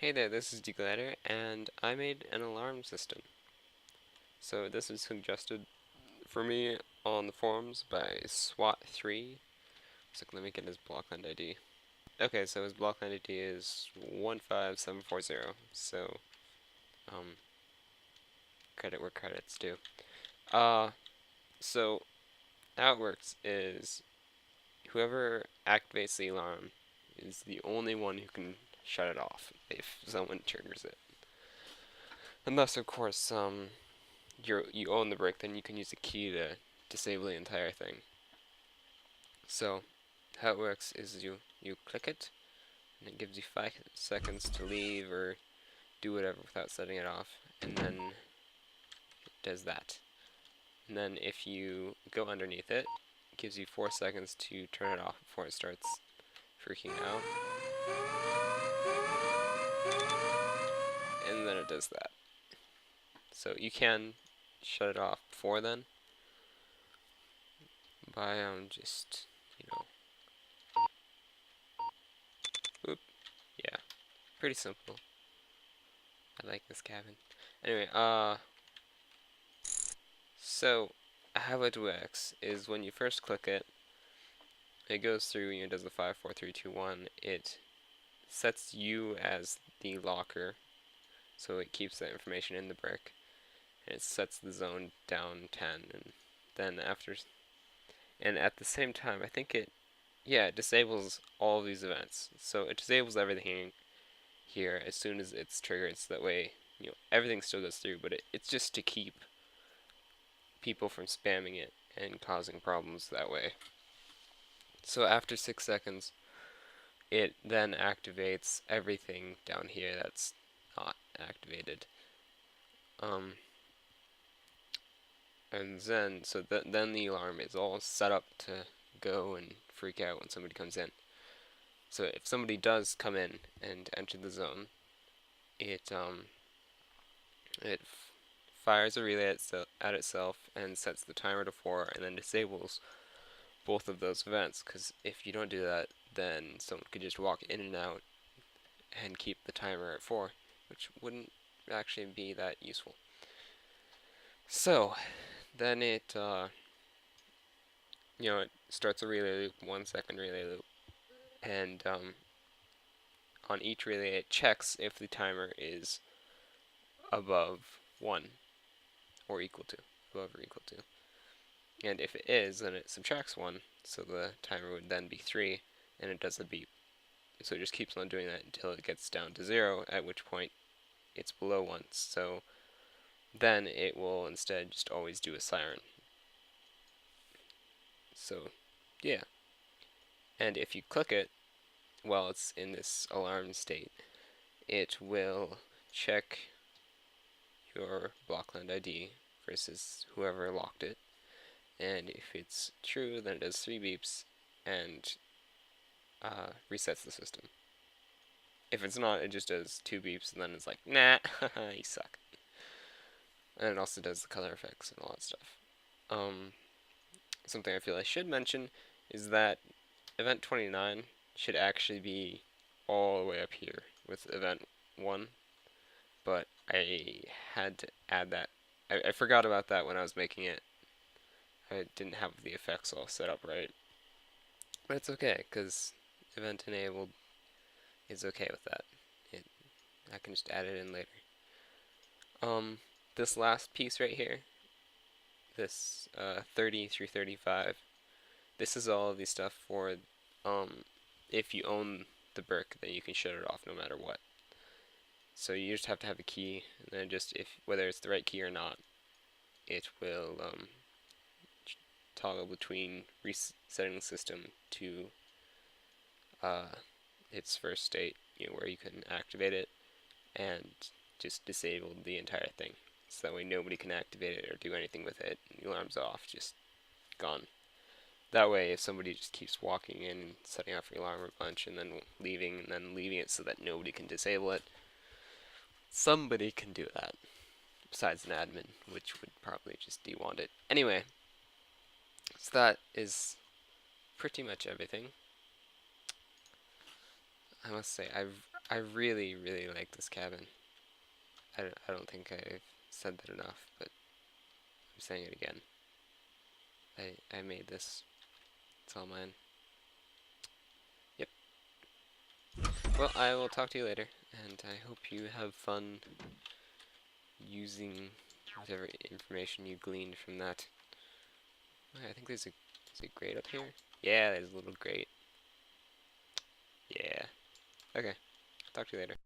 Hey there, this is Deglider, and I made an alarm system. So this is suggested for me on the forums by Swat3. So let me get his blockland ID. Okay, so his blockland ID is 15740. So, um, credit where credit's due. Uh, so how it works is whoever activates the alarm is the only one who can shut it off if someone triggers it. Unless, of course, you own the brick, then you can use a key to disable the entire thing. So how it works is you click it, and it gives you 5 seconds to leave or do whatever without setting it off, and then it does that. And then if you go underneath it, it gives you 4 seconds to turn it off before it starts freaking out, and then it does that. So you can shut it off before then by just, oop, yeah, pretty simple. I like this cabin. Anyway, so how it works is when you first click it, it goes through and it does the 5, 4, 3, 2, 1. It sets you as the locker, so it keeps that information in the brick, and it sets the zone down 10, and then and at the same time, I think it disables all of these events. So it disables everything here as soon as it's triggered, so that way, everything still goes through, but it's just to keep people from spamming it and causing problems that way. So after 6 seconds, it then activates everything down here that's not activated. And then the alarm is all set up to go and freak out when somebody comes in. So if somebody does come in and enter the zone, it fires a relay at itself and sets the timer to 4, and then disables both of those events, because if you don't do that, then someone could just walk in and out and keep the timer at 4, which wouldn't actually be that useful. So then it starts a relay loop, 1 second relay loop, and on each relay it checks if the timer is above 1 or equal to, above or equal to. And if it is, then it subtracts 1, so the timer would then be 3, and it does the beep. So it just keeps on doing that until it gets down to 0, at which point it's below 1. So then it will instead just always do a siren. So yeah. And if you click it while it's in this alarm state, it will check your blockland ID versus whoever locked it. And if it's true, then it does 3 beeps and resets the system. If it's not, it just does 2 beeps and then it's like, nah, you suck. And it also does the color effects and all that stuff. Something I feel I should mention is that event 29 should actually be all the way up here with event 1, but I had to add that. I forgot about that when I was making it. I didn't have the effects all set up right. But it's okay, because event enabled is okay with that. I can just add it in later. This last piece right here, this 30 through 35, this is all of the stuff for if you own the brick, then you can shut it off no matter what. So you just have to have a key, and then just whether it's the right key or not, it will toggle between resetting the system to its first state, where you can activate it, and just disable the entire thing. So that way nobody can activate it or do anything with it. The alarm's off, just gone. That way, if somebody just keeps walking in and setting off the alarm a bunch and then leaving it so that nobody can disable it, somebody can do that. Besides an admin, which would probably just de-want it. Anyway, so that is pretty much everything. I must say, I really, really like this cabin. I don't think I've said that enough, but I'm saying it again. I made this. It's all mine. Yep. Well, I will talk to you later, and I hope you have fun using whatever information you gleaned from that. Oh, I think there's a grate up here. Yeah, there's a little grate. Yeah. Okay. Talk to you later.